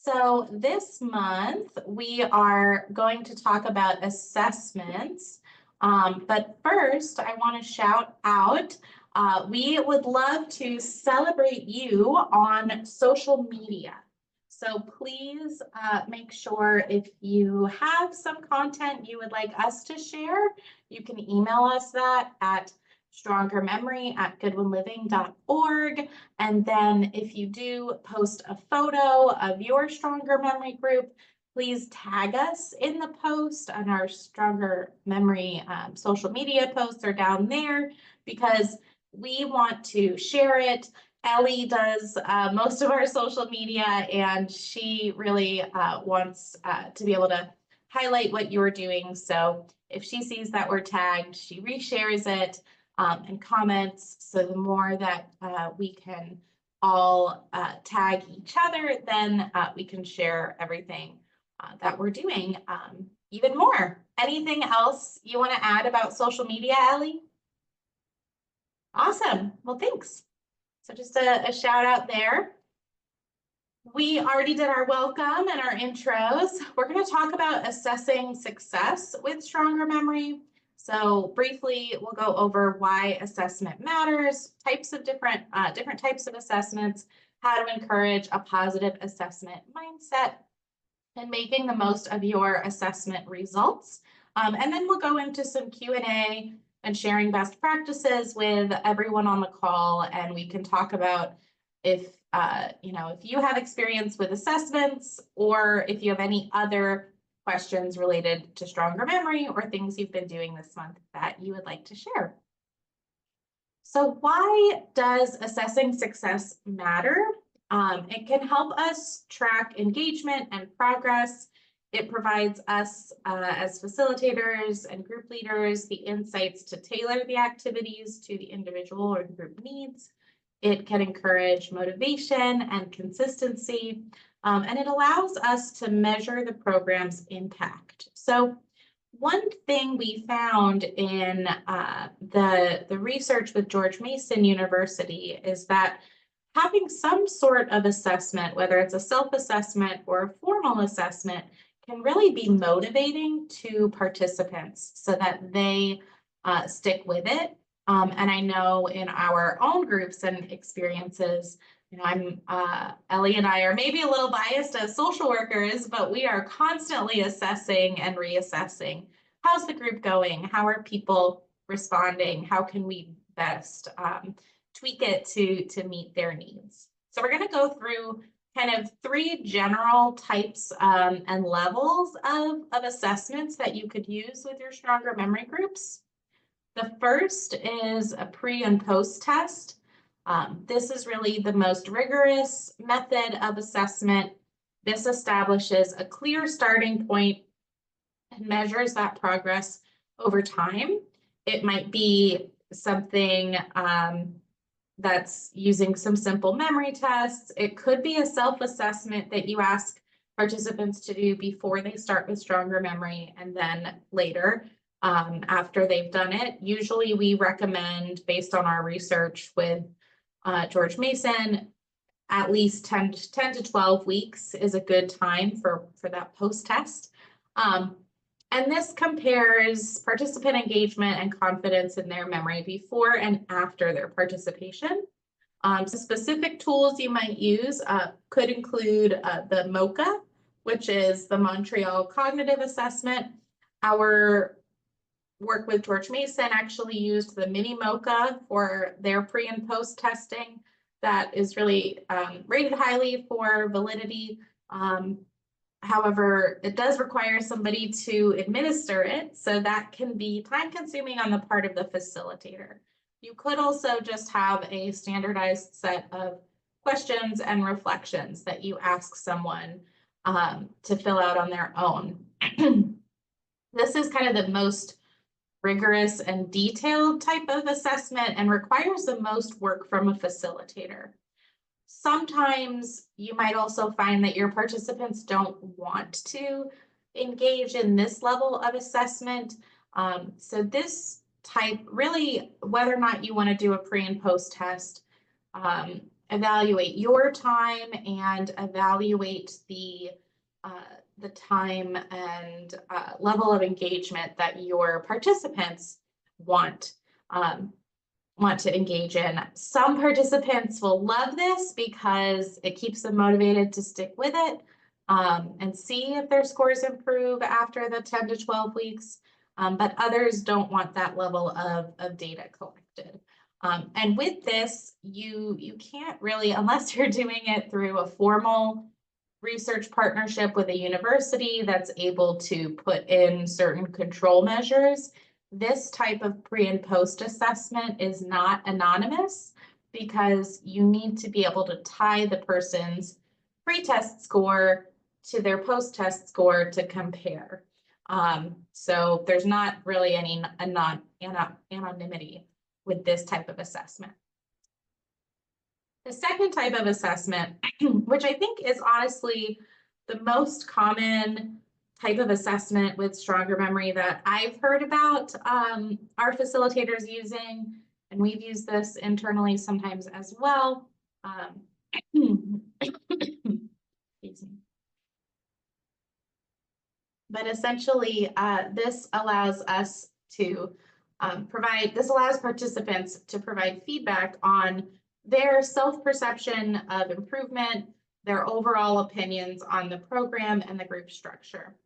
So this month we are going to talk about assessments. But first, I want to shout out, we would love to celebrate you on social media. So please make sure if you have some content you would like us to share, you can email us that at strongermemory@goodwinliving.org. And then if you do post a photo of your Stronger Memory group, please tag us in the post, on our Stronger Memory social media posts are down there because we want to share it. Ellie does most of our social media, and she really wants to be able to highlight what you're doing. So if she sees that we're tagged, she reshares it and comments. So the more that we can all tag each other, then we can share everything that we're doing even more. Anything else you want to add about social media, Ellie? Awesome. Well, thanks. So just a shout out there. We already did our welcome and our intros. We're going to talk about assessing success with Stronger Memory. So briefly, we'll go over why assessment matters, types of different types of assessments, how to encourage a positive assessment mindset, and making the most of your assessment results. And then we'll go into some Q&A and sharing best practices with everyone on the call, and we can talk about if you have experience with assessments, or if you have any other questions related to Stronger Memory or things you've been doing this month that you would like to share. So why does assessing success matter? It can help us track engagement and progress. It provides us as facilitators and group leaders the insights to tailor the activities to the individual or group needs. It can encourage motivation and consistency, and it allows us to measure the program's impact. So one thing we found in the research with George Mason University is that having some sort of assessment, whether it's a self-assessment or a formal assessment, can really be motivating to participants so that they stick with it. And I know in our own groups and experiences, Ellie and I are maybe a little biased as social workers, but we are constantly assessing and reassessing. How's the group going? How are people responding? How can we best tweak it to meet their needs? So we're going to go through kind of 3 general types and levels of assessments that you could use with your Stronger Memory groups. The first is a pre and post test. This is really the most rigorous method of assessment. This establishes a clear starting point and measures that progress over time. It might be something that's using some simple memory tests. It could be a self-assessment that you ask participants to do before they start with Stronger Memory, and then later after they've done it. Usually we recommend, based on our research with George Mason, at least 10 to 12 weeks is a good time for that post-test. And this compares participant engagement and confidence in their memory before and after their participation. So specific tools you might use could include the MOCA, which is the Montreal Cognitive Assessment. Our work with George Mason actually used the mini MOCA for their pre and post testing. That is really rated highly for validity. However, it does require somebody to administer it, so that can be time-consuming on the part of the facilitator. You could also just have a standardized set of questions and reflections that you ask someone to fill out on their own. This is kind of the most rigorous and detailed type of assessment and requires the most work from a facilitator. Sometimes you might also find that your participants don't want to engage in this level of assessment. So this type, really, whether or not you want to do a pre and post test, evaluate your time and evaluate the time and level of engagement that your participants want to engage in. Some participants will love this because it keeps them motivated to stick with it and see if their scores improve after the 10 to 12 weeks. But others don't want that level of data collected. And with this, you can't really, unless you're doing it through a formal research partnership with a university that's able to put in certain control measures, this type of pre and post assessment is not anonymous because you need to be able to tie the person's pre-test score to their post-test score to compare. So there's not really any anonymity with this type of assessment. The second type of assessment, which I think is honestly the most common type of assessment with Stronger Memory that I've heard about our facilitators using, and we've used this internally sometimes as well. Excuse me. But essentially, this allows us to allows participants to provide feedback on their self-perception of improvement, their overall opinions on the program and the group structure.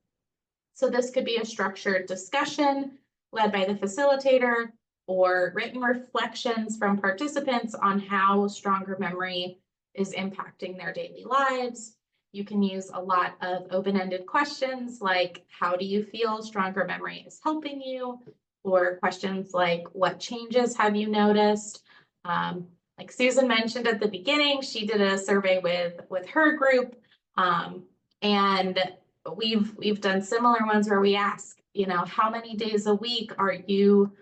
So this could be a structured discussion led by the facilitator or written reflections from participants on how Stronger Memory is impacting their daily lives. You can use a lot of open-ended questions like, how do you feel Stronger Memory is helping you? Or questions like, what changes have you noticed? Like Susan mentioned at the beginning, she did a survey with her group, and we've done similar ones where we ask, how many days a week are you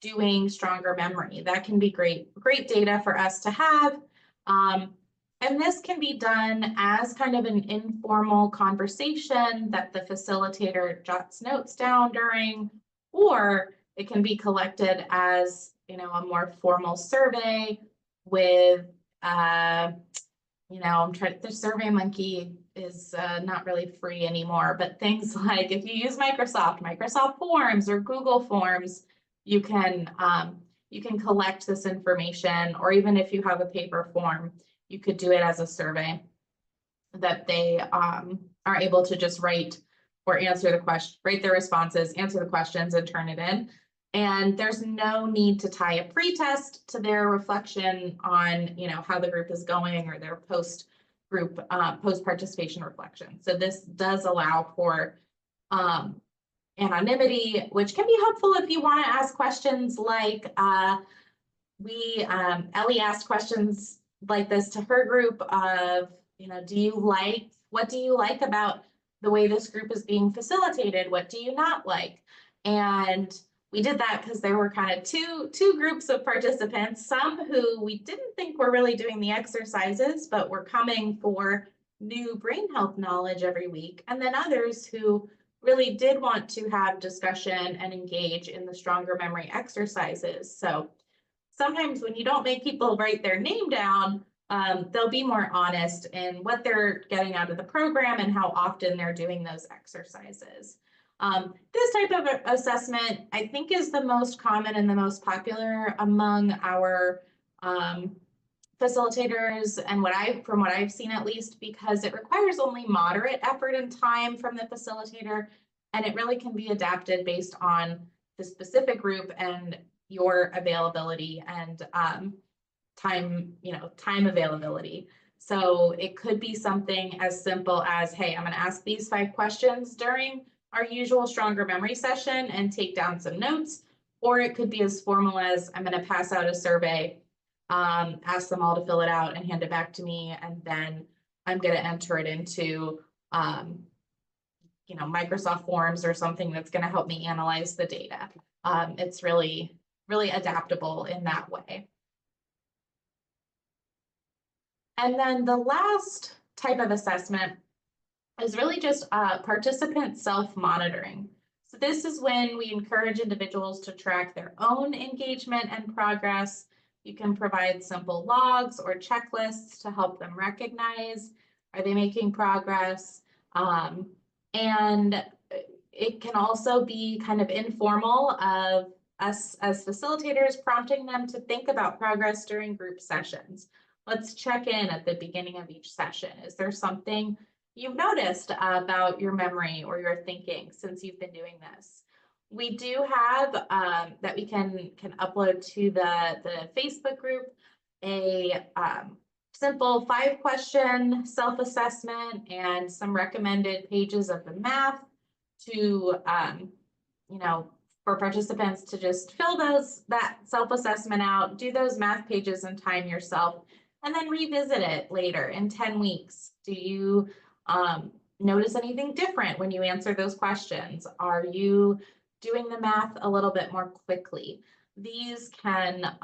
doing Stronger Memory? That can be great data for us to have. And this can be done as kind of an informal conversation that the facilitator jots notes down during, or it can be collected as, a more formal survey with, the SurveyMonkey is not really free anymore, but things like if you use Microsoft Forms or Google Forms, you can collect this information, or even if you have a paper form, you could do it as a survey that they are able to just write or answer the question, write their responses, answer the questions, and turn it in. And there's no need to tie a pre-test to their reflection on, how the group is going or their post-participation reflection. So this does allow for anonymity, which can be helpful if you want to ask questions like Ellie asked questions like this to her group of, what do you like about the way this group is being facilitated? What do you not like? And we did that because there were kind of two groups of participants, some who we didn't think were really doing the exercises, but were coming for new brain health knowledge every week, and then others who really did want to have discussion and engage in the Stronger Memory exercises. So sometimes when you don't make people write their name down, they'll be more honest in what they're getting out of the program and how often they're doing those exercises. This type of assessment, I think, is the most common and the most popular among our facilitators, and from what I've seen at least, because it requires only moderate effort and time from the facilitator, and it really can be adapted based on the specific group and your availability and time availability. So it could be something as simple as, hey, I'm going to ask these 5 questions during our usual Stronger Memory session and take down some notes, or it could be as formal as, I'm going to pass out a survey, ask them all to fill it out and hand it back to me, and then I'm going to enter it into Microsoft Forms or something that's going to help me analyze the data. It's really adaptable in that way. And then the last type of assessment is really just participant self-monitoring. So this is when we encourage individuals to track their own engagement and progress You can provide simple logs or checklists to help them recognize, are they making progress? And it can also be kind of informal of us as facilitators prompting them to think about progress during group sessions. Let's check in at the beginning of each session. Is there something you've noticed about your memory or your thinking since you've been doing this? We do have that we can upload to the Facebook group a simple 5-question self-assessment and some recommended pages of the math to for participants to just fill that self-assessment out, do those math pages and time yourself, and then revisit it later in 10 weeks. Do you notice anything different when you answer those questions? Are you doing the math a little bit more quickly? These can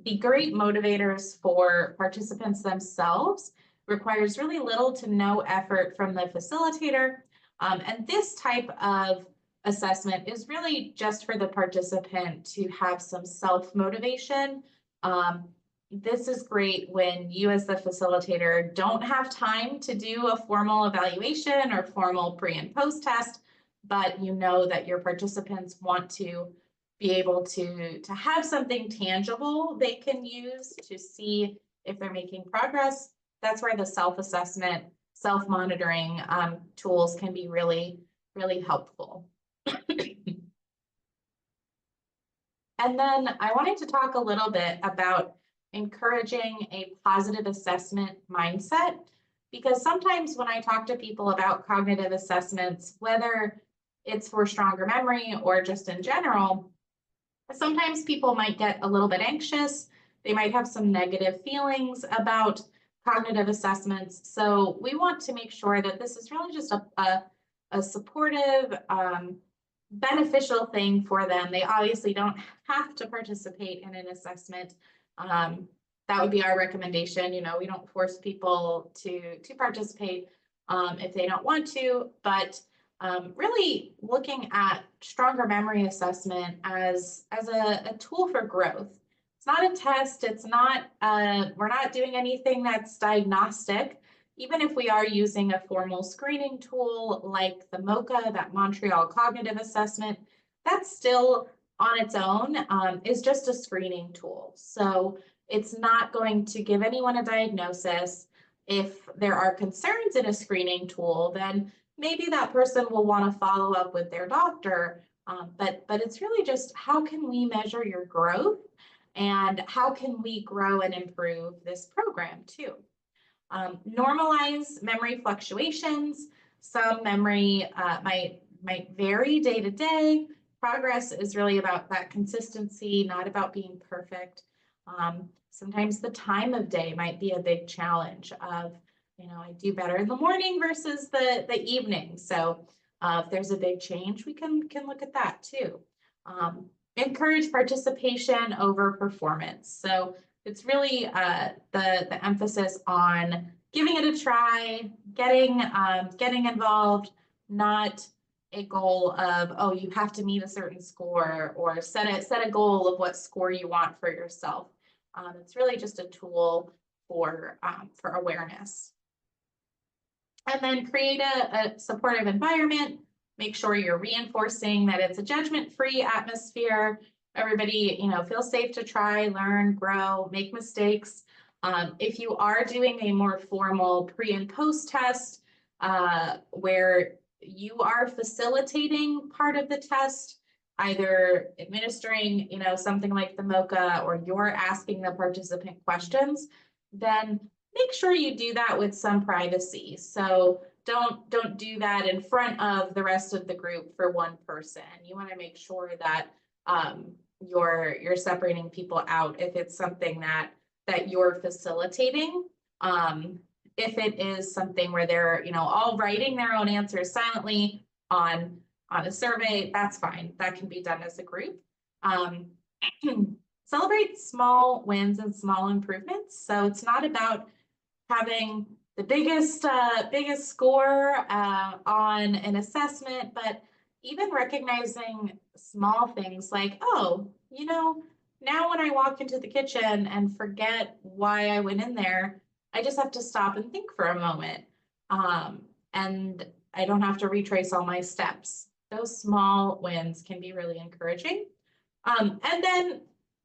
be great motivators for participants themselves. Requires really little to no effort from the facilitator. And this type of assessment is really just for the participant to have some self-motivation. This is great when you as the facilitator don't have time to do a formal evaluation or formal pre and post test, but you know that your participants want to be able to have something tangible they can use to see if they're making progress. That's where the self-assessment, self-monitoring tools can be really, really helpful. And then I wanted to talk a little bit about encouraging a positive assessment mindset, because sometimes when I talk to people about cognitive assessments, whether it's for stronger memory or just in general, sometimes people might get a little bit anxious. They might have some negative feelings about cognitive assessments. So we want to make sure that this is really just a supportive, beneficial thing for them. They obviously don't have to participate in an assessment. That would be our recommendation. We don't force people to participate if they don't want to, but really looking at stronger memory assessment as a tool for growth. It's not a test. It's not, we're not doing anything that's diagnostic. Even if we are using a formal screening tool like the MoCA, that Montreal Cognitive Assessment, that's still on its own is just a screening tool. So it's not going to give anyone a diagnosis. If there are concerns in a screening tool, then maybe that person will want to follow up with their doctor. But it's really just how can we measure your growth and how can we grow and improve this program too. Normalize memory fluctuations. Some memory might vary day to day. Progress is really about that consistency, not about being perfect. Sometimes the time of day might be a big challenge of, I do better in the morning versus the evening. So if there's a big change, we can look at that too. Encourage participation over performance. So it's really the emphasis on giving it a try, getting involved, not a goal of, oh, you have to meet a certain score or set a goal of what score you want for yourself. It's really just a tool for awareness. And then create a supportive environment. Make sure you're reinforcing that it's a judgment-free atmosphere. Everybody, feels safe to try, learn, grow, make mistakes. If you are doing a more formal pre and post test where you are facilitating part of the test, either administering, something like the MoCA or you're asking the participant questions, then make sure you do that with some privacy. So don't do that in front of the rest of the group for one person. You want to make sure that you're separating people out if it's something that you're facilitating. If it is something where they're all writing their own answers silently on a survey, that's fine. That can be done as a group. Celebrate small wins and small improvements. So it's not about having the biggest score on an assessment, but even recognizing small things like, oh, Now, when I walk into the kitchen and forget why I went in there, I just have to stop and think for a moment. And I don't have to retrace all my steps. Those small wins can be really encouraging. And then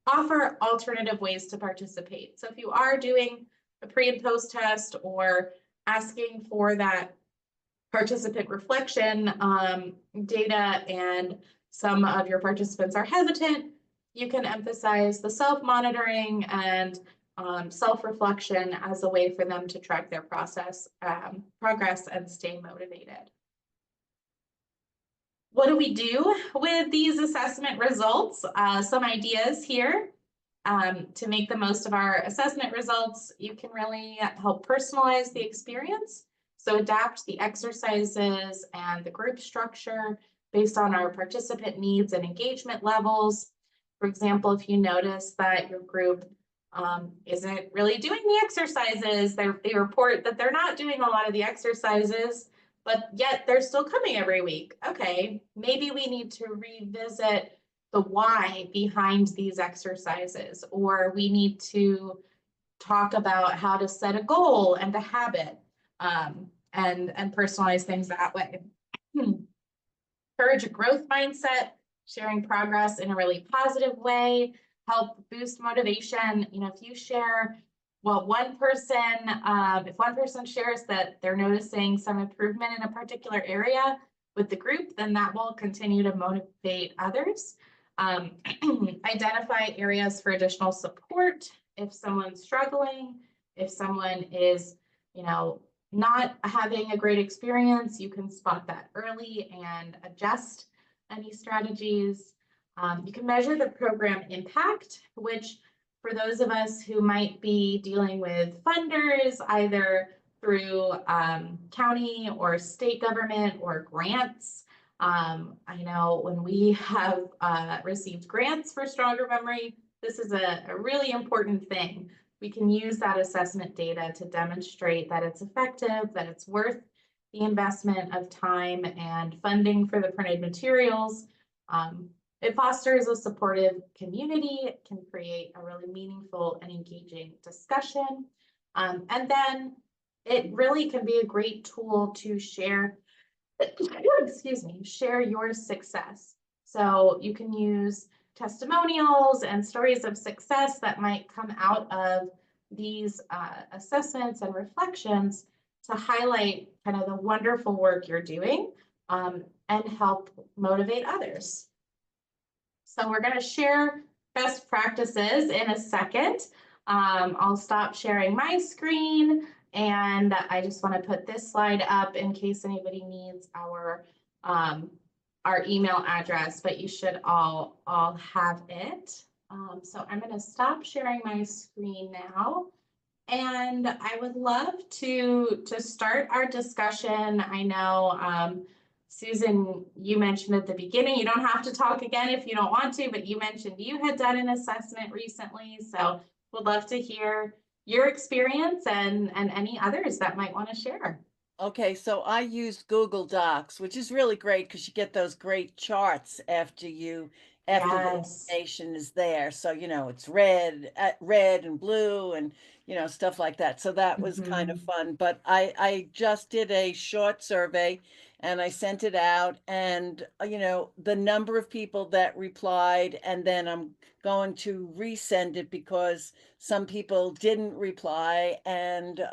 offer alternative ways to participate. So if you are doing a pre and post test or asking for that participant reflection data and some of your participants are hesitant, you can emphasize the self-monitoring and self-reflection as a way for them to track their progress and stay motivated. What do we do with these assessment results? Some ideas here to make the most of our assessment results. You can really help personalize the experience. So adapt the exercises and the group structure based on our participant needs and engagement levels. For example, if you notice that your group isn't really doing the exercises, they report that they're not doing a lot of the exercises, but yet they're still coming every week. Okay, maybe we need to revisit the why behind these exercises, or we need to talk about how to set a goal and a habit and personalize things that way. Encourage a growth mindset, sharing progress in a really positive way, help boost motivation. You know, if you share, well, if one person shares that they're noticing some improvement in a particular area with the group, then that will continue to motivate others. Identify areas for additional support if someone's struggling, if someone is, you know, not having a great experience, you can spot that early and adjust any strategies. You can measure the program impact, which for those of us who might be dealing with funders, either through county or state government or grants. I know when we have received grants for Stronger Memory, this is a really important thing. We can use that assessment data to demonstrate that it's effective, that it's worth the investment of time and funding for the printed materials. It fosters a supportive community. It can create a really meaningful and engaging discussion. And then it really can be a great tool to share, excuse me, share your success. So you can use testimonials and stories of success that might come out of these assessments and reflections to highlight kind of the wonderful work you're doing and help motivate others. So we're going to share best practices in a second. I'll stop sharing my screen, and I just want to put this slide up in case anybody needs our email address, but you should all have it. So I'm going to stop sharing my screen now. And I would love to start our discussion. I know, Susan, you mentioned at the beginning, you don't have to talk again if you don't want to, but you mentioned you had done an assessment recently. So would love to hear your experience and any others that might want to share. Okay, so I use Google Docs, which is really great because you get those great charts after the information is there. So, you know, it's red and blue and, you know, stuff like that. So that was kind of fun. But I just did a short survey and I sent it out, and, you know, the number of people that replied, and then I'm going to resend it because some people didn't reply, and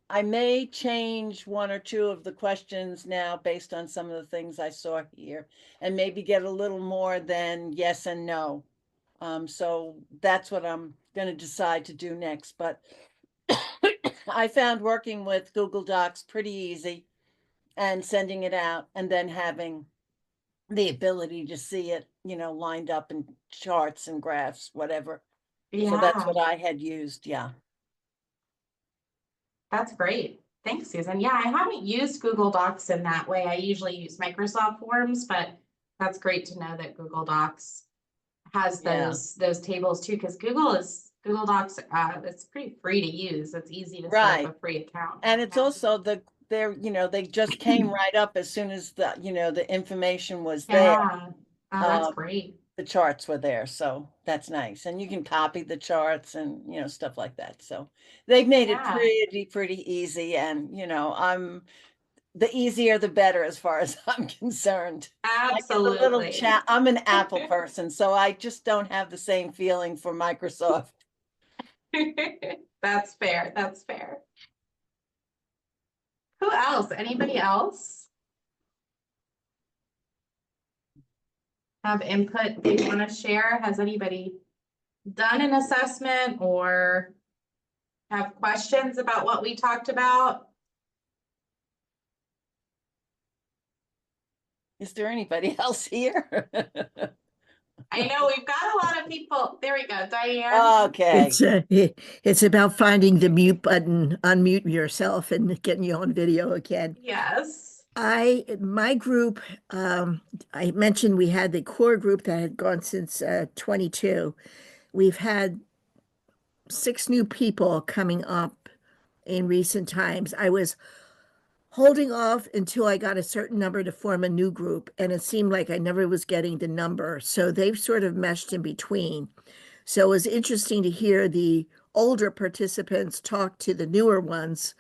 I may change one or two of the questions now based on some of the things I saw here, and maybe get a little more than yes and no. So that's what I'm going to decide to do next. But I found working with Google Docs pretty easy, and sending it out and then having the ability to see it, you know, lined up in charts and graphs, whatever. Yeah. So that's what I had used. Yeah. That's great. Thanks, Susan. Yeah, I haven't used Google Docs in that way. I usually use Microsoft Forms, but that's great to know that Google Docs has those tables too, because Google Docs, it's pretty free to use. It's easy to set up a free account. And it's also you know, they just came right up as soon as the, you know, the information was there. Yeah. Oh, that's great. the charts were there, so that's nice. And you can copy the charts and, stuff like that. So they've made it Yeah, pretty easy. And, the easier the better as far as I'm concerned. I get a little absolutely. I'm an Apple person, so I just don't have the same feeling for Microsoft. That's fair. That's fair. Who else? Anybody else have input they want to share? Has anybody done an assessment or have questions about what we talked about? Is there anybody else here? I know we've got a lot of people. There we go, Diane. Okay. It's about finding the mute button, unmute yourself and getting you on video again. Yes. My group, I mentioned we had the core group that had gone since 22. We've had 6 new people coming up in recent times. I was holding off until I got a certain number to form a new group, and it seemed like I never was getting the number. So they've sort of meshed in between. So it was interesting to hear the older participants talk to the newer ones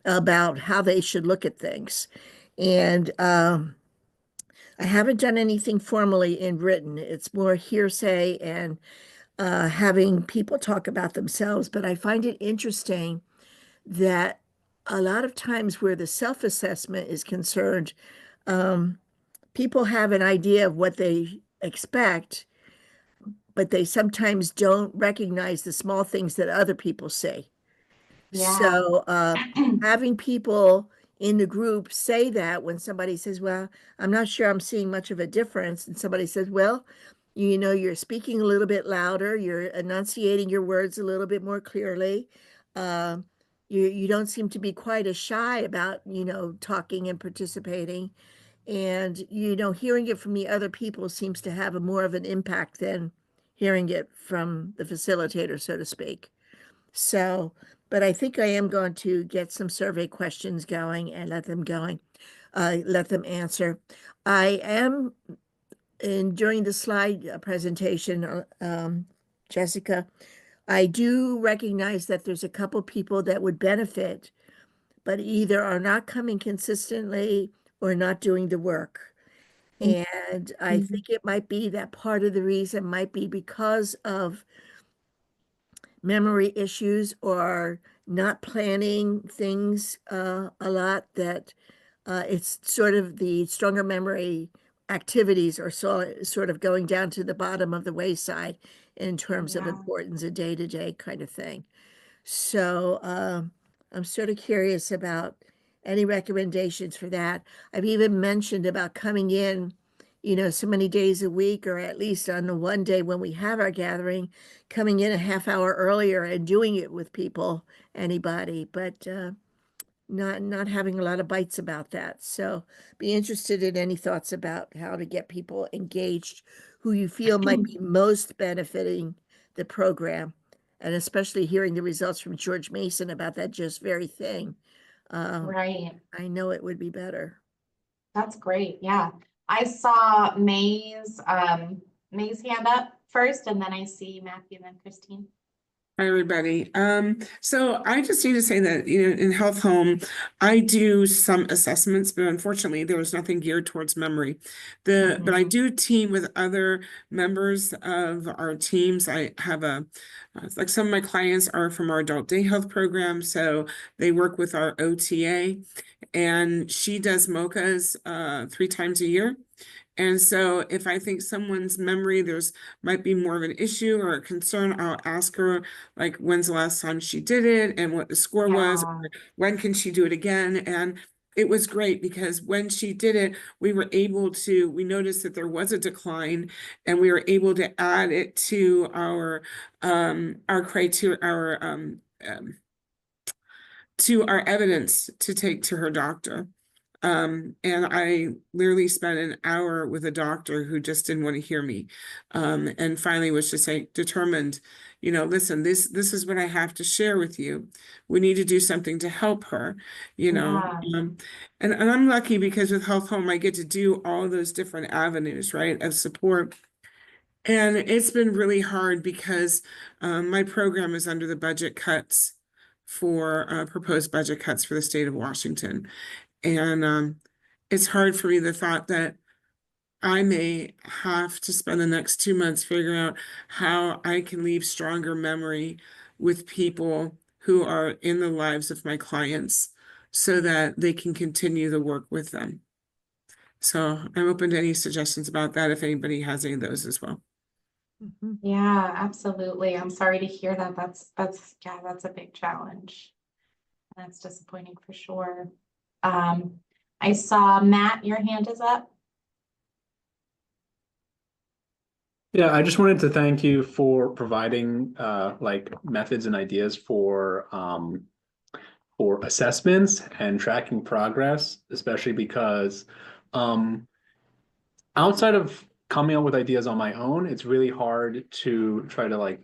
about how they should look at things. And I haven't done anything formally in written. It's more hearsay and having people talk about themselves. But I find it interesting that a lot of times where the self-assessment is concerned, people have an idea of what they expect, but they sometimes don't recognize the small things that other people say. Yeah. So having people in the group say that when somebody says, well, I'm not sure I'm seeing much of a difference, and somebody says, well, you're speaking a little bit louder, you're enunciating your words a little bit more clearly. You don't seem to be quite as shy about, talking and participating. And, hearing it from the other people seems to have a more of an impact than hearing it from the facilitator, so to speak. So, but I think I am going to get some survey questions going and let them answer. I am, and during the slide presentation, Jessica, I do recognize that there's a couple people that would benefit, but either are not coming consistently or not doing the work. And I think it might be that part of the reason might be because of memory issues or not planning things a lot, that it's sort of the stronger memory activities are sort of going down to the bottom of the wayside in terms of Yeah. importance, a day-to-day kind of thing. So I'm sort of curious about any recommendations for that. I've even mentioned about coming in, so many days a week, or at least on the one day when we have our gathering, coming in a half hour earlier and doing it with people, anybody, but not having a lot of bites about that. So be interested in any thoughts about how to get people engaged who you feel might be most benefiting the program. And especially hearing the results from George Mason about that just very thing. Right. I know it would be better. That's great. Yeah. I saw May's hand up first, and then I see Matthew and then Christine. Hi, everybody. So I just need to say that, in Health Home, I do some assessments, but unfortunately there was nothing geared towards memory. But I do team with other members of our teams. I have like some of my clients are from our adult day health program, so they work with our OTA, and she does MOCAs 3 times a year. And so if I think someone's memory, might be more of an issue or a concern, I'll ask her, like, when's the last time she did it and what the score was, or when can she do it again? And it was great because when she did it, we noticed that there was a decline, and we were able to add it to our criteria, to our evidence to take to her doctor. And I literally spent an hour with a doctor who just didn't want to hear me. And finally was just determined, listen, this is what I have to share with you. We need to do something to help her, and I'm lucky because with Health Home, I get to do all those different avenues, right, of support. And it's been really hard because my program is under the budget cuts for proposed budget cuts for the state of Washington. And it's hard for me, the thought that I may have to spend the next 2 months figuring out how I can leave stronger memory with people who are in the lives of my clients so that they can continue the work with them. So I'm open to any suggestions about that if anybody has any of those as well. Yeah, absolutely. I'm sorry to hear that. Yeah, that's a big challenge. That's disappointing for sure. I saw Matt, your hand is up. Yeah, I just wanted to thank you for providing like methods and ideas for assessments and tracking progress, especially because outside of coming up with ideas on my own, it's really hard to try to like,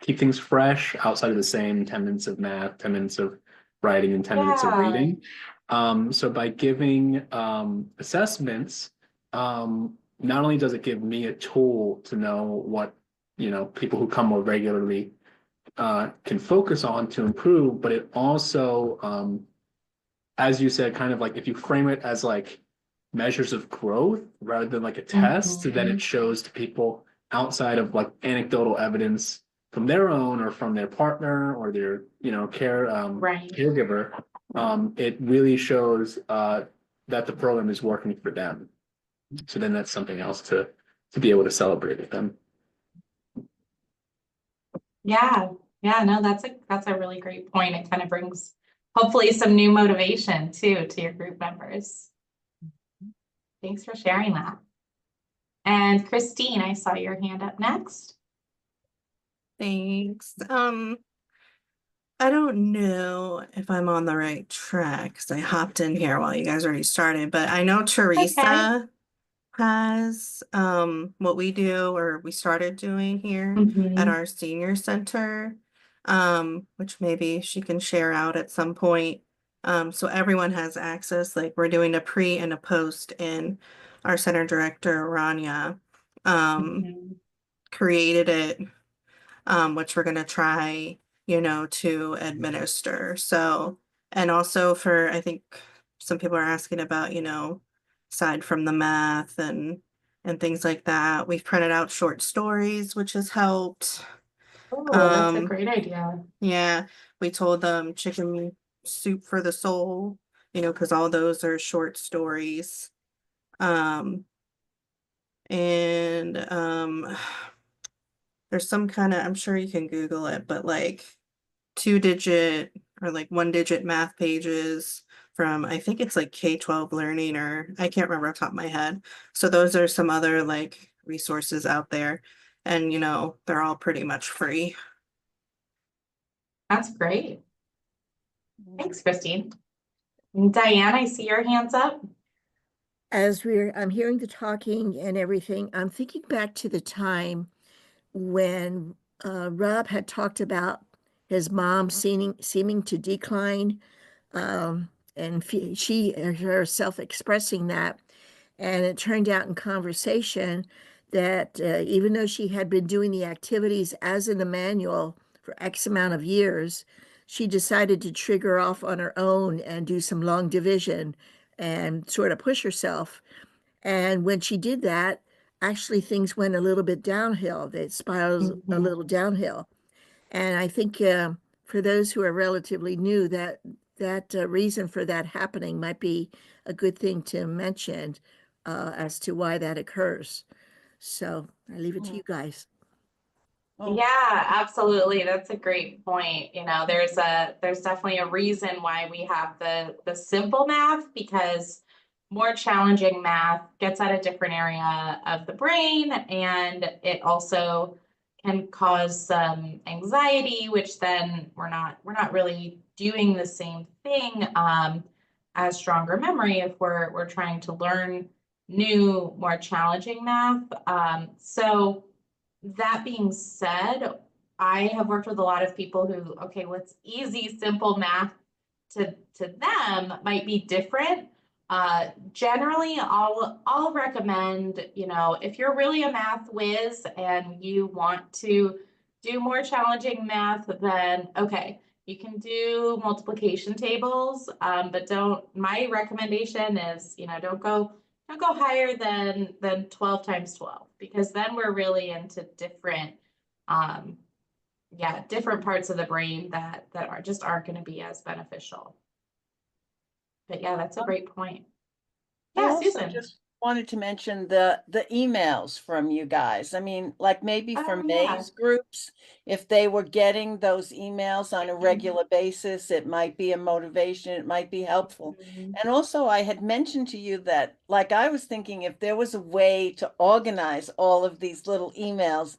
keep things fresh outside of the same 10 minutes of math, 10 minutes of writing, and 10 minutes of reading. So by giving assessments, not only does it give me a tool to know what, people who come more regularly can focus on to improve, but it also, as you said, kind of like if you frame it as like measures of growth rather than like a test, then it shows to people outside of like anecdotal evidence from their own or from their partner or their, caregiver. It really shows that the program is working for them. So then that's something else to be able to celebrate with them. Yeah, no, that's a really great point. It kind of brings hopefully some new motivation too to your group members. Thanks for sharing that. And Christine, I saw your hand up next. Thanks. I don't know if I'm on the right track because I hopped in here while you guys already started, but I know Teresa has what we do or we started doing here at our senior center, which maybe she can share out at some point. So everyone has access, like we're doing a pre and a post, and our center director, Rania, created it, which we're gonna try, to administer. So, and also for, I think some people are asking about, aside from the math and things like that, we've printed out short stories, which has helped. Oh, that's a great idea. Yeah, we told them chicken soup for the soul, because all those are short stories. There's some kind of, I'm sure you can Google it, but like 2-digit or like 1-digit math pages from, I think it's like K-12 learning, or I can't remember off the top of my head. So those are some other like resources out there, and they're all pretty much free. That's great. Thanks, Christine. And Diane, I see your hands up. As I'm hearing the talking and everything, I'm thinking back to the time when Rob had talked about his mom seeming to decline, and she herself expressing that. And it turned out in conversation that even though she had been doing the activities as in the manual for X amount of years, she decided to trigger off on her own and do some long division and sort of push herself. And when she did that, actually things went a little bit downhill. They spiraled a little downhill. And I think for those who are relatively new, that reason for that happening might be a good thing to mention as to why that occurs. So I leave it to you guys. Yeah, absolutely. That's a great point. There's definitely a reason why we have the simple math, because more challenging math gets at a different area of the brain, and it also can cause some anxiety, which then we're not really doing the same thing as stronger memory if we're trying to learn new, more challenging math. So that being said, I have worked with a lot of people who, okay, what's easy, simple math to them might be different Generally, I'll recommend, you know, if you're really a math whiz and you want to do more challenging math, then okay, you can do multiplication tables, but my recommendation is, you know, don't go higher than 12 times 12, because then we're really into different, different parts of the brain that aren't going to be as beneficial. But yeah, that's a great point. I Yeah, also Susan. just wanted to mention the emails from you guys. I mean, like maybe from yeah. May's groups, if they were getting those emails on a regular basis, it might be a motivation, it might be helpful. Mhm. And also I had mentioned to you that, like, I was thinking if there was a way to organize all of these little emails,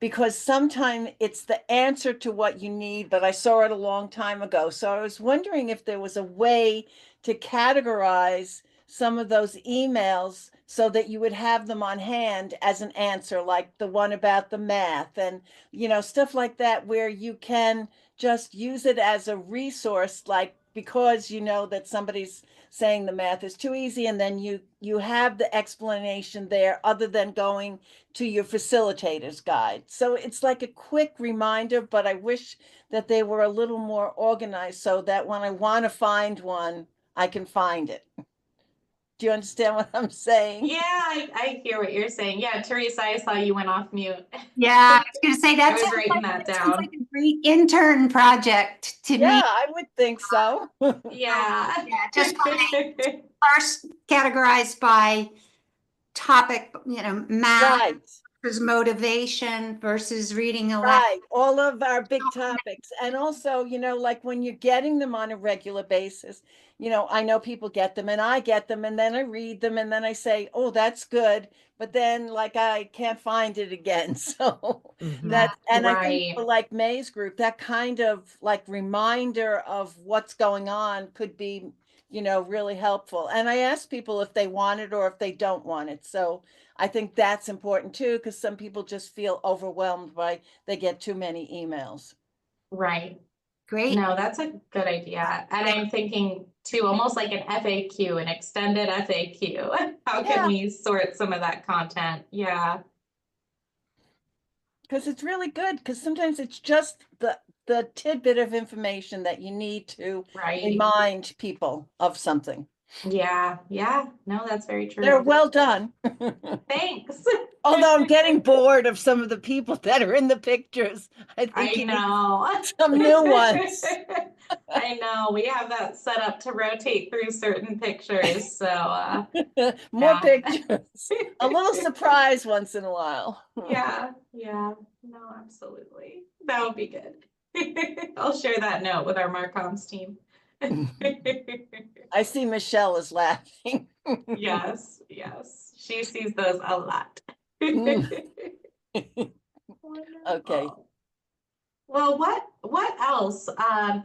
because sometimes it's the answer to what you need, but I saw it a long time ago. So I was wondering if there was a way to categorize some of those emails so that you would have them on hand as an answer, like the one about the math and, you know, stuff like that, where you can just use it as a resource, like because you know that somebody's saying the math is too easy, and then you have the explanation there other than going to your facilitator's guide. So it's like a quick reminder, but I wish that they were a little more organized so that when I want to find one, I can find it. Do you understand what I'm saying? Yeah, I hear what you're saying. Yeah, Teresa, I saw you went off mute. Yeah, I was going to say I that was writing that sounds down. like a great intern project to Yeah, me. I would think so. Yeah. Yeah, just first categorized by topic, you know, math Right. versus motivation versus reading aloud. Right, all of our big topics. And also, you know, like when you're getting them on a regular basis, you know, I know people get them and I get them and then I read them and then I say, oh, that's good. But then like I can't find it again. So that's, and I think Right. for like May's group, that kind of like reminder of what's going on could be, you know, really helpful. And I ask people if they want it or if they don't want it. So I think that's important too, because some people just feel overwhelmed by they get too many emails. Right. Great. No, that's a good idea. And I'm thinking too, almost like an FAQ, an extended FAQ. How can Yeah. we sort some of that content? Yeah. Because it's really good, because sometimes it's just the tidbit of information that you need to Right. remind people of something. Yeah. Yeah. No, that's very true. They're well done. Thanks. Although I'm getting bored of some of the people that are in the pictures. I think I you need know. some new ones. I know. We have that set up to rotate through certain pictures. So More yeah. pictures. A little surprise once in a while. Yeah, yeah. No, absolutely. That would be good. I'll share that note with our Marcoms team. I see Michelle is laughing. Yes, yes. She sees those a lot. Okay. Wonderful. Well, what else?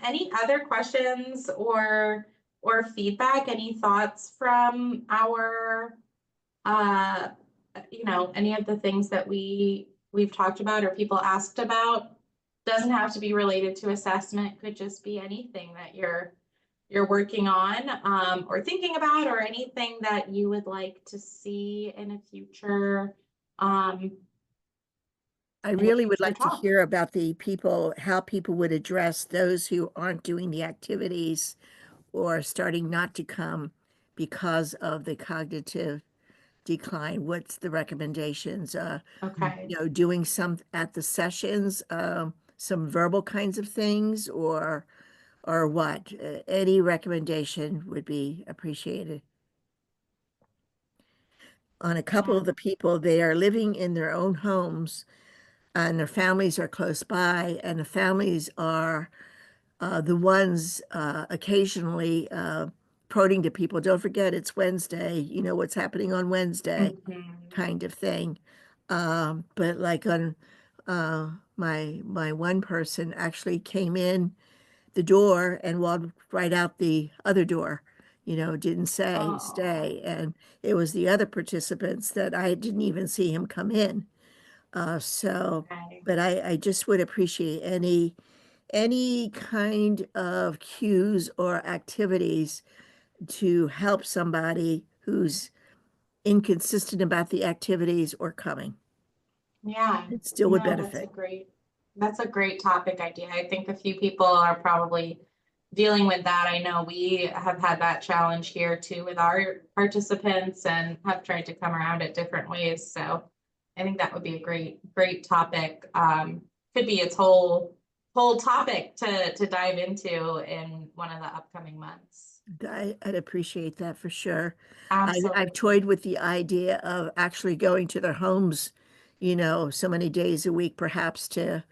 Any other questions or feedback? Any thoughts from our you know, any of the things that we've talked about or people asked about? Doesn't have to be related to assessment, could just be anything that you're working on or thinking about, or anything that you would like to see in a future I really would future like to talk. hear about the people, how people would address those who aren't doing the activities or starting not to come because of the cognitive decline. What's the recommendations? Okay. You know, doing some at the sessions, some verbal kinds of things, or what? Any recommendation would be appreciated. On a couple Yeah. of the people, they are living in their own homes and their families are close by, and the families are the ones occasionally prodding to people, don't forget it's Wednesday, you know what's happening on Wednesday, Mhm. kind of thing. But like on my one person actually came in the door and walked right out the other door, you know, didn't say Oh. stay. And it was the other participants that I didn't even see him come in. Okay. But I just would appreciate any kind of cues or activities to help somebody who's inconsistent about the activities or coming. Yeah. It still would No, benefit. That's a great topic idea. I think a few people are probably dealing with that. I know we have had that challenge here too with our participants and have tried to come around it different ways. So I think that would be a great topic. Could be its whole topic to dive into in one of the upcoming months. I'd appreciate that for sure. Absolutely. I've toyed with the idea of actually going to their homes, you know, so many days a week perhaps to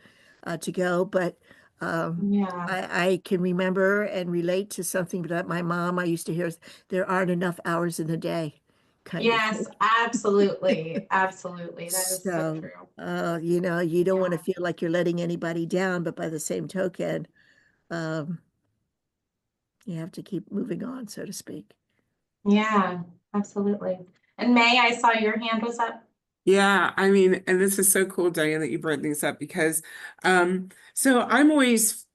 go, but Yeah. I can remember and relate to something that my mom, I used to hear, there aren't enough hours in the day. Kind of Yes, thing. absolutely. Absolutely. That is so true. You know, you don't want to Yeah. feel like you're letting anybody down, but by the same token, you have to keep moving on, so to speak. Yeah, absolutely. And May, I saw your hand was up. Yeah, I mean, and this is so cool, Diane, that you brought these up because so I'm always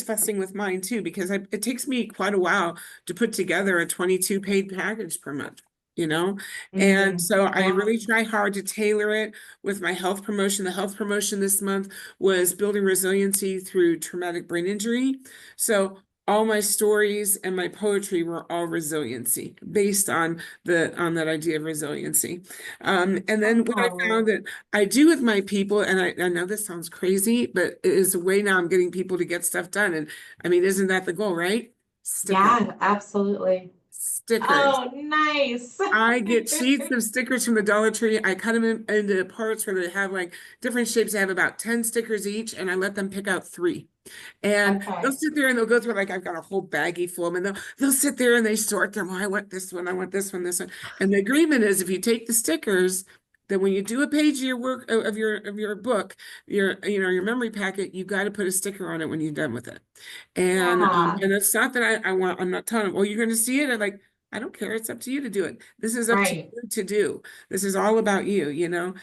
fussing with mine too, because it takes me quite a while to put together a 22 paid package per month, you know? And so I really try hard to tailor it with my health promotion. The health promotion this month was building resiliency through traumatic brain injury. So all my stories and my poetry were all resiliency based on that idea of resiliency. And then what I found that I do with my people, and I know this sounds crazy, but it is a way now I'm getting people to get stuff done. And I mean, isn't that the goal, right? Stickers. Yeah, absolutely. Stickers. Oh, nice. I get sheets of stickers from the Dollar Tree. I cut them into parts where they have like different shapes. I have about 10 stickers each, and I let them pick out 3. And they'll sit there and they'll go through, like, I've got a whole baggie full of them, and they'll sit there and they sort them. Oh, I want this one, I want this one, this one. And the agreement is if you take the stickers, then when you do a page of your work of your book, your memory packet, you got to put a sticker on it when you're done with it. And and it's not that I'm not telling them, well, you're going to see it. I'm like, I don't care. It's up to you to do it. This is up to you to do. This is all about you, you know?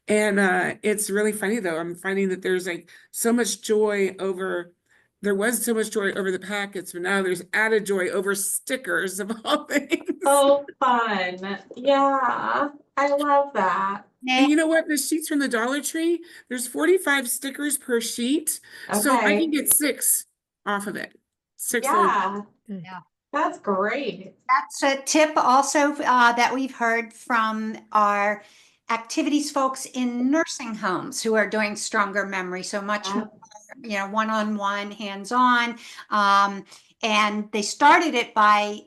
And it's really funny though. I'm finding that there's like so much joy over, there was so much joy over the packets, but now there's added joy over stickers of all things. So fun. Yeah, I love that. And you know what? The sheets from the Dollar Tree, there's 45 stickers per sheet. So I can get 6 off of it. 6 Yeah. Yeah. That's great. That's a tip also that we've heard from our activities folks in nursing homes who are doing stronger memory. So much more, you know, one-on-one, hands-on. And they started it by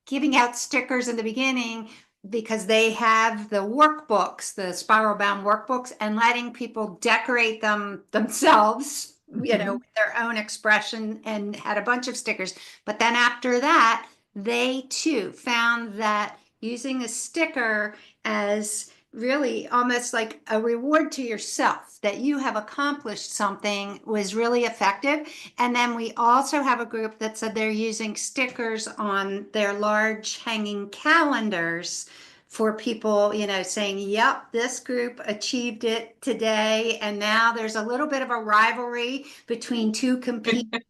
giving out stickers in the beginning because they have the workbooks, the spiral bound workbooks, and letting people decorate them themselves, you know, with their own expression, and had a bunch of stickers. But then after that, they too found that using a sticker as really almost like a reward to yourself that you have accomplished something was really effective. And then we also have a group that said they're using stickers on their large hanging calendars for people, you know, saying, yep, this group achieved it today. And now there's a little bit of a rivalry between 2 competing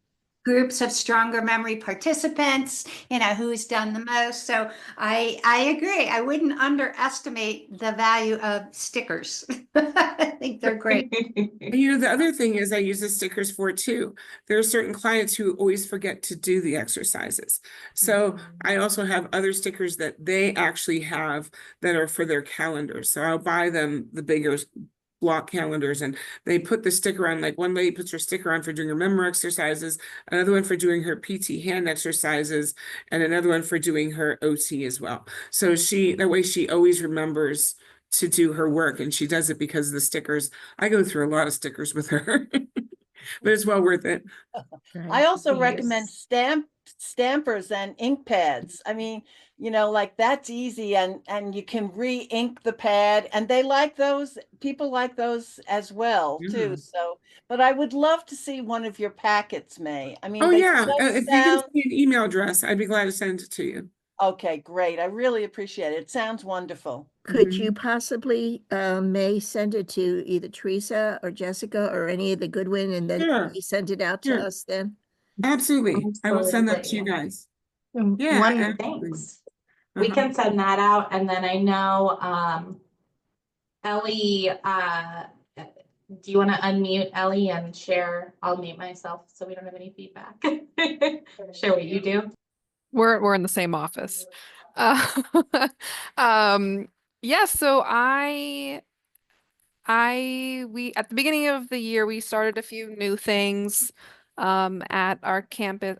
groups of stronger memory participants, you know, who's done the most. So I agree. I wouldn't underestimate the value of stickers. I think they're great. And you know, the other thing is I use the stickers for too. There are certain clients who always forget to do the exercises. So I also have other stickers that they actually have that are for their calendars. So I'll buy them the bigger block calendars, and they put the sticker on. Like one lady puts her sticker on for doing her memory exercises, another one for doing her PT hand exercises, and another one for doing her OT as well. So that way she always remembers to do her work, and she does it because of the stickers. I go through a lot of stickers with her, but it's well worth it. I also recommend stampers and ink pads. I mean, you know, like that's easy, and you can re-ink the pad, and they like those. People like those as well too. So, but I would love to see one of your packets, May. I mean, oh yeah, if you can send me an email address, I'd be glad to send it to you. Okay, great. I really appreciate it. It sounds wonderful. Could you possibly, May, send it to either Teresa or Jessica or any of the Goodwin, and then we send it out to us then? Absolutely. I will send that to you guys. Yeah, One, absolutely. Thanks. We Uh-huh. can send that out, and then I know, Ellie, do you want to unmute Ellie and share? I'll mute myself so we don't have any feedback. Share what you do. We're in the same office. Uh, yeah, so we at the beginning of the year we started a few new things at our campus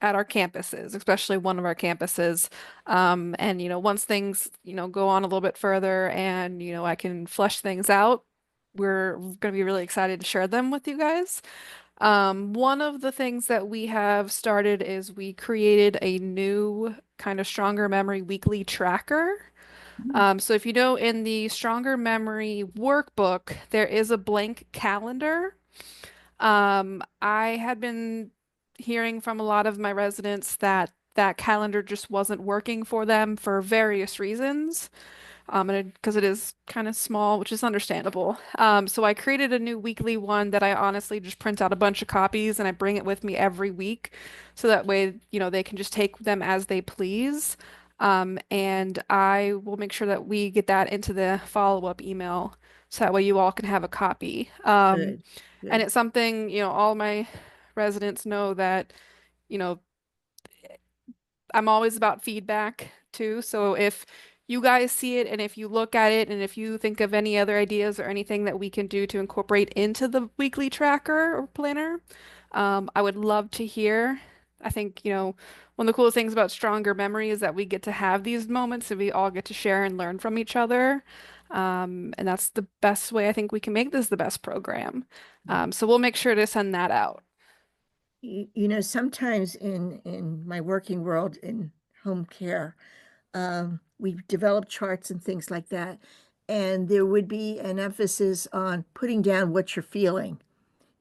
at our campuses, especially one of our campuses. And once things, go on a little bit further and I can flesh things out, we're going to be really excited to share them with you guys. One of the things that we have started is we created a new kind of Stronger Memory weekly tracker. So if you know, in the Stronger Memory workbook, there is a blank calendar. I had been hearing from a lot of my residents that that calendar just wasn't working for them for various reasons. And because it is kind of small, which is understandable. So I created a new weekly one that I honestly just print out a bunch of copies and I bring it with me every week. So that way, they can just take them as they please. And I will make sure that we get that into the follow-up email. So that way you all can have a copy. Good. And Good. it's something, all my residents know that, you know, I'm always about feedback too. So if you guys see it and if you look at it and if you think of any other ideas or anything that we can do to incorporate into the weekly tracker or planner, I would love to hear. I think, one of the coolest things about Stronger Memory is that we get to have these moments and we all get to share and learn from each other. And that's the best way I think we can make this the best program. So we'll make sure to send that out. Sometimes in my working world in home care, we've developed charts and things like that, and there would be an emphasis on putting down what you're feeling,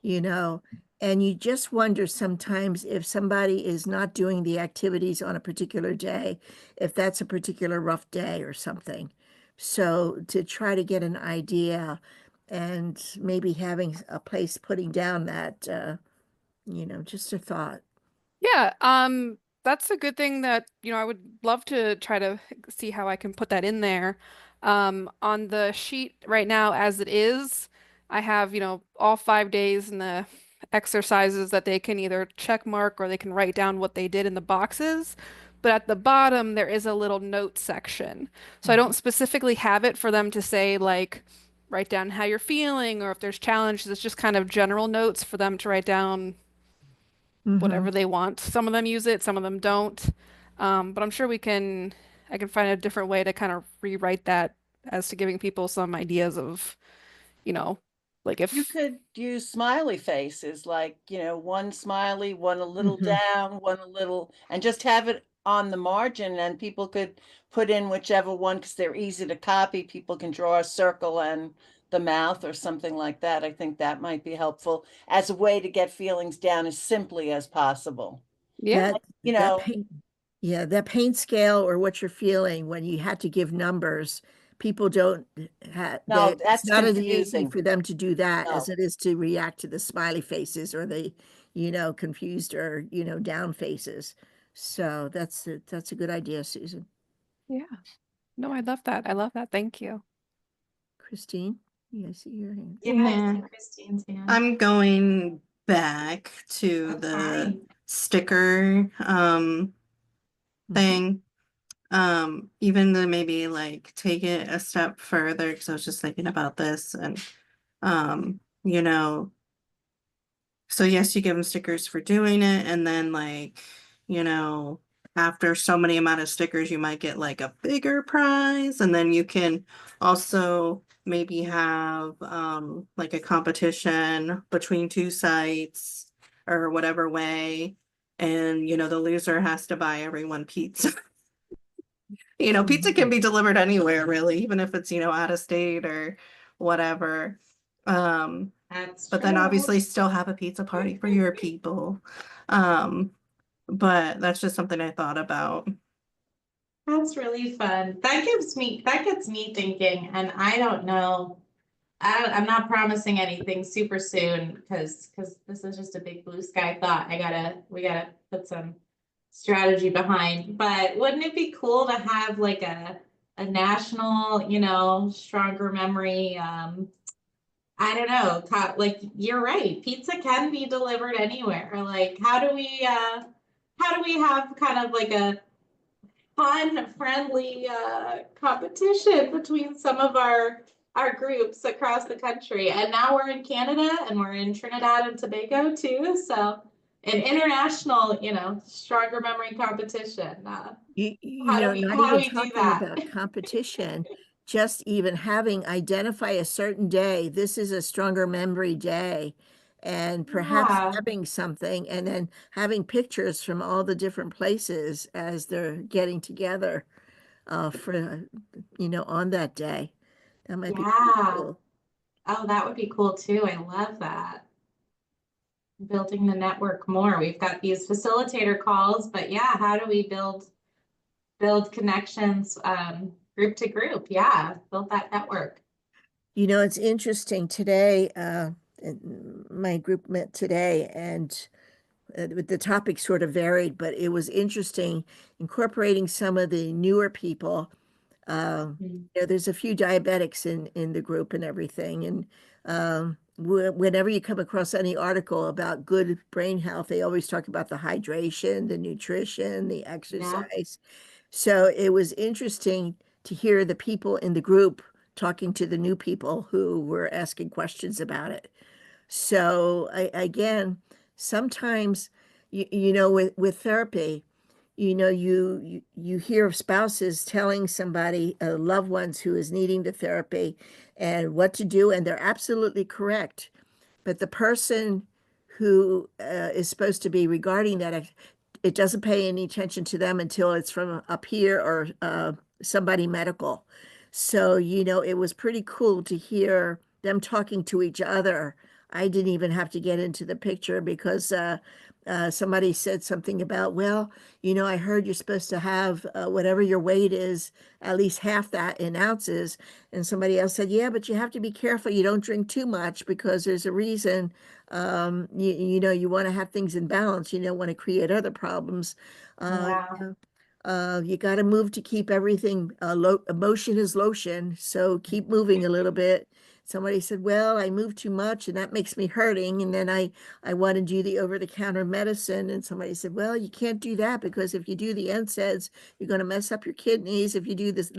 and you just wonder sometimes if somebody is not doing the activities on a particular day, if that's a particular rough day or something. So to try to get an idea and maybe having a place putting down that, just a thought. Yeah, that's a good thing that, I would love to try to see how I can put that in there. On the sheet right now as it is, I have, all 5 days and the exercises that they can either check mark or they can write down what they did in the boxes. But at the bottom, there is a little note section. So I don't specifically have it for them to say, like, write down how you're feeling or if there's challenges. It's just kind of general notes for them to write down whatever they want. Some of them use it, some of them don't. But I'm sure I can find a different way to kind of rewrite that as to giving people some ideas of, like You if, could use smiley faces, like, one smiley, one a little down, one a little, and just have it on the margin and people could put in whichever one because they're easy to copy. People can draw a circle and the mouth or something like that. I think that might be helpful as a way to get feelings down as simply as possible. yeah. That pain scale or what you're feeling when you had to give numbers, people don't have, No, it's that's not as easy confusing. for them to do that as No. it is to react to the smiley faces or the, confused or, down faces. So that's a good idea, Susan. Yeah. No, I love that. I love that. Thank you. Christine, I see your hand. Yeah, I Yeah. see Christine's hand. I'm going back to That's the fine. sticker thing. Even to maybe like take it a step further, because I was just thinking about this and so yes, you give them stickers for doing it, and then like, after so many amount of stickers, you might get like a bigger prize, and then you can also maybe have like a competition between two sites or whatever way, and the loser has to buy everyone pizza. Pizza can be delivered anywhere really, even if it's out of state or whatever. That's But then true. obviously still have a pizza party for your people. But that's just something I thought about. That's really fun. That gets me thinking, and I don't know. I'm not promising anything super soon because this is just a big blue sky thought. We gotta put some strategy behind. But wouldn't it be cool to have like a national, you know, stronger memory, I don't know, like you're right, pizza can be delivered anywhere. Like how do we have kind of like a fun, friendly competition between some of our groups across the country? And now we're in Canada and we're in Trinidad and Tobago too. So an international, you know, stronger memory competition. You know, not how do even we do talking that? about competition, just even having identify a certain day. This is a stronger memory day, and perhaps Yeah. having something and then having pictures from all the different places as they're getting together for, you know, on that day. That might be pretty Yeah. cool. Oh, that would be cool too. I love that. Building the network more. We've got these facilitator calls, but yeah, how do we build connections group to group? Yeah, build that network. You know, it's interesting today, my group met today, and the topic sort of varied, but it was interesting incorporating some of the newer people. You know, there's a few diabetics in the group and everything, and whenever you come across any article about good brain health, they always talk about the hydration, the nutrition, the exercise. So it was interesting to hear the people in the group talking to the new people who were asking questions about it. So again, sometimes you know, with therapy, you know, you hear of spouses telling somebody, loved ones who is needing the therapy and what to do, and they're absolutely correct. But the person who is supposed to be regarding that, it doesn't pay any attention to them until it's from up here or somebody medical. So, you know, it was pretty cool to hear them talking to each other. I didn't even have to get into the picture because somebody said something about, well, you know, I heard you're supposed to have whatever your weight is, at least half that in ounces. And somebody else said, yeah, but you have to be careful. You don't drink too much because there's a reason. You know, you want to have things in balance. You don't want to create other problems. Yeah. You got to move to keep everything, motion is lotion. So keep moving a little bit. Somebody said, well, I move too much and that makes me hurting. And then I want to do the over-the-counter medicine. And somebody said, well, you can't do that because if you do the NSAIDs, you're going to mess up your kidneys. If you do this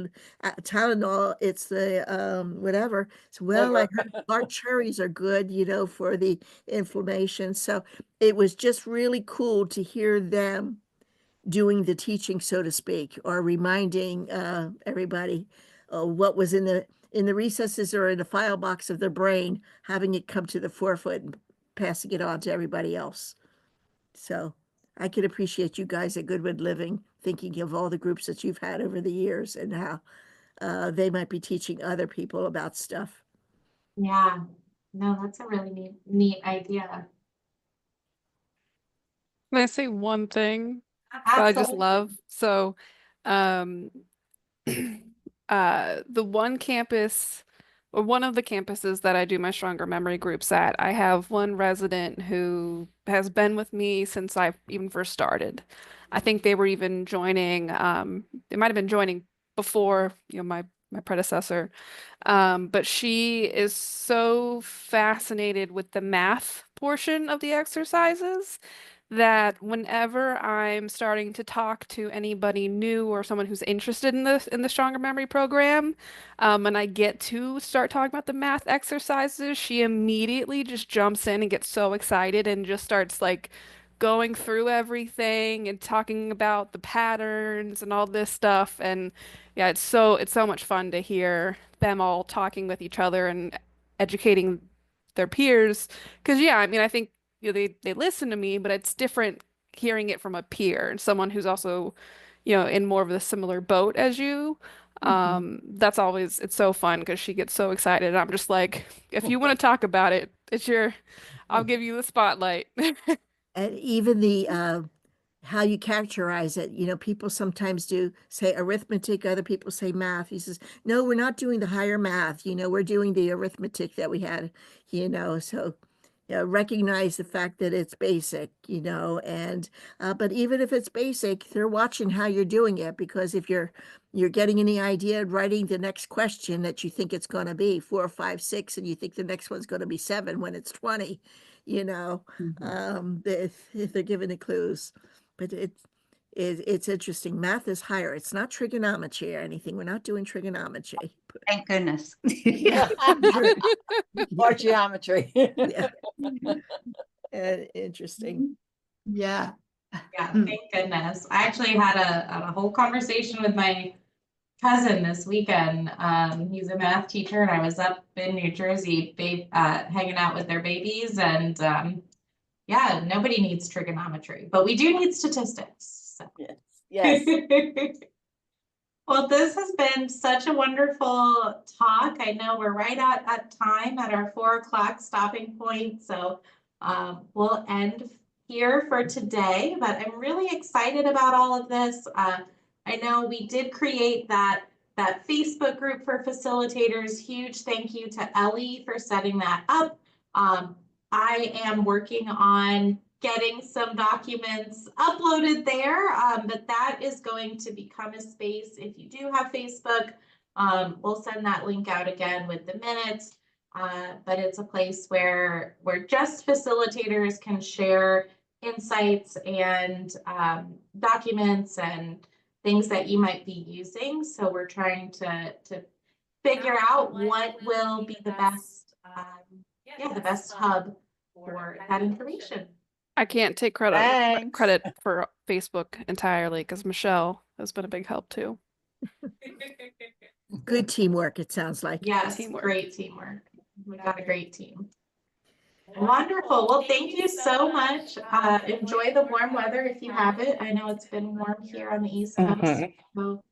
Tylenol, it's the whatever. So, well, I heard our cherries are good, you know, for the inflammation. So it was just really cool to hear them doing the teaching, so to speak, or reminding everybody what was in the recesses or in the file box of their brain, having it come to the forefront and passing it on to everybody else. So I could appreciate you guys at Goodwood Living thinking of all the groups that you've had over the years and how they might be teaching other people about stuff. Yeah. No, that's a really neat idea. Can I say one thing that I just Absolutely. love? So, the one campus or one of the campuses that I do my stronger memory groups at, I have one resident who has been with me since I even first started. I think they were even joining, they might have been joining before, you know, my predecessor. But she is so fascinated with the math portion of the exercises that whenever I'm starting to talk to anybody new or someone who's interested in the Stronger Memory program, and I get to start talking about the math exercises, she immediately just jumps in and gets so excited and just starts like going through everything and talking about the patterns and all this stuff. And yeah, it's so much fun to hear them all talking with each other and educating their peers. Because yeah, I mean, I think you know, they listen to me, but it's different hearing it from a peer and someone who's also, you know, in more of the similar boat as you. That's always, it's so fun because she gets so excited. And I'm just like, if you want to talk about it, I'll give you the spotlight. And even the how you characterize it, you know, people sometimes do say arithmetic, other people say math. He says, no, we're not doing the higher math, you know, we're doing the arithmetic that we had, you know. So recognize the fact that it's basic, and but even if it's basic, they're watching how you're doing it, because if you're getting any idea writing the next question that you think it's going to be 4, 5, 6, and you think the next one's going to be 7 when it's 20, if they're giving the clues. But it's interesting. Math is higher. It's not trigonometry or anything. We're not doing trigonometry. Thank goodness. Sure. Or geometry. Yeah. Interesting. Yeah. Yeah, thank goodness. I actually had a whole conversation with my cousin this weekend. He's a math teacher, and I was up in New Jersey, hanging out with their babies, and yeah, nobody needs trigonometry, but we do need statistics. So. Yes. Well, this has been such a wonderful talk. I know we're right at time at our 4 o'clock stopping point, so we'll end here for today, but I'm really excited about all of this. I know we did create that Facebook group for facilitators. Huge thank you to Ellie for setting that up. I am working on getting some documents uploaded there, but that is going to become a space. If you do have Facebook, we'll send that link out again with the minutes, but it's a place where just facilitators can share insights and documents and things that you might be using. So we're trying to figure out what will be the best, the best hub for that information. I can't take Thanks. credit for Facebook entirely because Michelle has been a big help too. Good teamwork, it sounds like. Yes, Teamwork. great teamwork. We got a great team. Wonderful. Well, thank you so much. Enjoy the warm weather if you have it. I know it's been warm here on the East Coast. So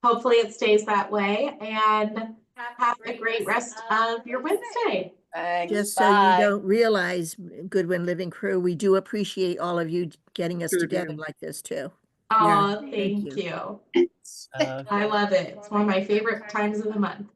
hopefully it stays that way, and have a great rest of your Wednesday. Thanks. Just so you don't realize, Goodwin Living Crew, we do appreciate all of you getting us Sure together do. like this too. Oh, Thank thank you. you. I Okay. love it. It's one of my favorite times of the month.